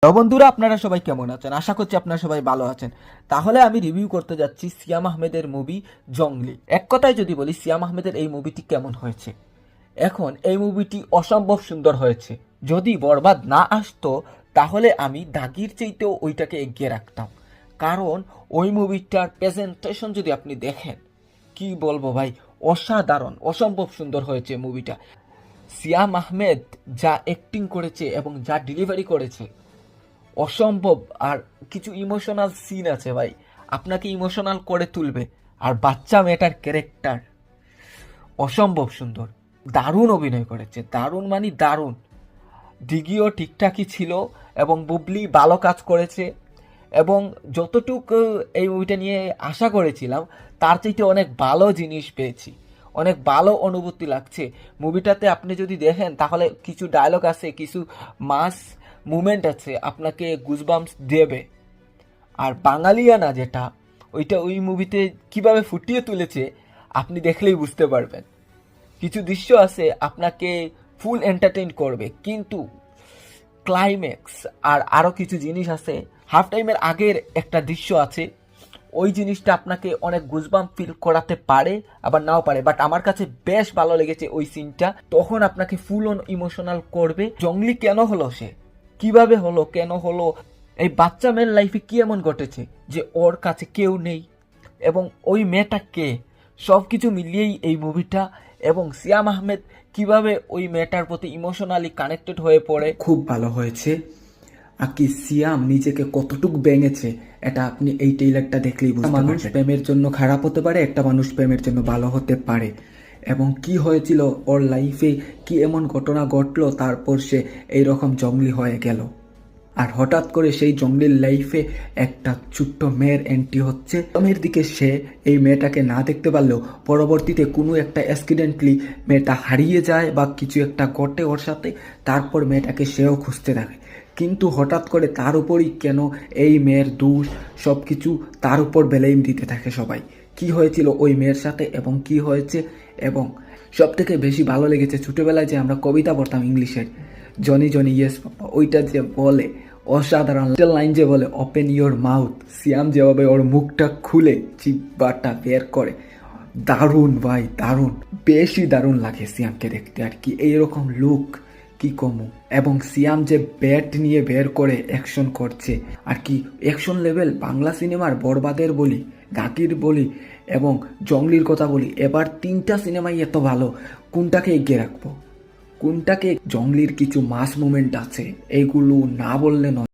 তো বন্ধুরা, আপনারা সবাই কেমন আছেন? আশা করছি আপনারা সবাই ভালো আছেন। তাহলে আমি রিভিউ করতে যাচ্ছি সিয়াম আহমেদের মুভি জংলি। এক কথায় যদি বলি, সিয়াম আহমেদের এই মুভিটি কেমন হয়েছে। এখন এই মুভিটি অসম্ভব সুন্দর হয়েছে। যদি বরবাদ না আসতো তাহলে আমি দাগির চাইতেও ওইটাকে এগিয়ে রাখতাম। কারণ ওই মুভিটার প্রেজেন্টেশন যদি আপনি দেখেন, কি বলবো ভাই, অসাধারণ, অসম্ভব সুন্দর হয়েছে মুভিটা। সিয়াম আহমেদ যা অ্যাক্টিং করেছে এবং যা ডেলিভারি করেছে অসম্ভব। আর কিছু ইমোশনাল সিন আছে ভাই, আপনাকে ইমোশনাল করে তুলবে। আর বাচ্চা মেয়েটার ক্যারেক্টার অসম্ভব সুন্দর, দারুণ অভিনয় করেছে, দারুণ মানে দারুণ। দিঘিও ঠিকঠাকই ছিল এবং বুবলি ভালো কাজ করেছে। এবং যতটুকু এই মুভিটা নিয়ে আশা করেছিলাম তার চাইতে অনেক ভালো জিনিস পেয়েছি, অনেক ভালো অনুভূতি লাগছে মুভিটাতে। আপনি যদি দেখেন তাহলে কিছু ডায়লগ আছে, কিছু মাস মুভমেন্ট আছে, আপনাকে গুজবাম্পস দেবে। আর বাঙালিয়ানা যেটা, ওইটা ওই মুভিতে কিভাবে ফুটিয়ে তুলেছে আপনি দেখলেই বুঝতে পারবেন। কিছু দৃশ্য আছে আপনাকে ফুল এন্টারটেইন করবে, কিন্তু ক্লাইম্যাক্স আর আরও কিছু জিনিস আছে। হাফ টাইমের আগের একটা দৃশ্য আছে, ওই জিনিসটা আপনাকে অনেক গুজবাম্প ফিল করাতে পারে, আবার নাও পারে। বাট আমার কাছে বেশ ভালো লেগেছে ওই সিনটা। তখন আপনাকে ফুল অন ইমোশনাল করবে। জঙ্গলি কেন হলো, সে কিভাবে হলো, কেন হলো, এই বাচ্চা মেয়ের লাইফে কি এমন ঘটেছে যে ওর কাছে কেউ নেই, এবং ওই মেয়েটা কে, সব কিছু মিলিয়েই এই মুভিটা। এবং সিয়াম আহমেদ কিভাবে ওই মেয়েটার প্রতি ইমোশনালি কানেক্টেড হয়ে পড়ে, খুব ভালো হয়েছে। আর কি সিয়াম নিজেকে কতটুক ভেঙেছে এটা আপনি এই ট্রেইলারটা দেখলেই বুঝতে পারবেন। মানুষ প্রেমের জন্য খারাপ হতে পারে, একটা মানুষ প্রেমের জন্য ভালো হতে পারে। এবং কি হয়েছিল ওর লাইফে, কি এমন ঘটনা ঘটলো তারপর সে এইরকম জঙ্গলি হয়ে গেল। আর হঠাৎ করে সেই জঙ্গলির লাইফে একটা ছোট্ট মেয়ের এন্ট্রি হচ্ছে। মেয়ের দিকে সে এই মেয়েটাকে না দেখতে পারলেও পরবর্তীতে কোনো একটা অ্যাক্সিডেন্টলি মেয়েটা হারিয়ে যায় বা কিছু একটা ঘটে ওর সাথে, তারপর মেয়েটাকে সেও খুঁজতে থাকে। কিন্তু হঠাৎ করে তার উপরই কেন এই মেয়ের দোষ, সব কিছু তার উপর ব্লেম দিতে থাকে সবাই। কি হয়েছিল ওই মেয়ের সাথে এবং কি হয়েছে। এবং সব থেকে বেশি ভালো লেগেছে ছোটোবেলায় যে আমরা কবিতা পড়তাম ইংলিশের, জনি জনি ইয়েস পাপা, ওইটা যে বলে অসাধারণ লাইন, যে বলে ওপেন ইয়োর মাউথ, সিয়াম যেভাবে ওর মুখটা খুলে জিহ্বাটা বের করে, দারুণ ভাই, দারুণ, বেশি দারুণ লাগে সিয়ামকে দেখতে। আর কি এইরকম লুক, কি কমু। এবং সিয়াম যে ব্যাট নিয়ে বের করে অ্যাকশন করছে, আর কি অ্যাকশন লেভেল বাংলা সিনেমার বরবাদের বলি, গাকির বলি এবং জঙ্গলির কথা বলি, এবার তিনটা সিনেমাই এত ভালো, কোনটাকে এগিয়ে রাখবো, কোনটাকে। জঙ্গলির কিছু মাস মুভমেন্ট আছে, এইগুলো না বললে নয়।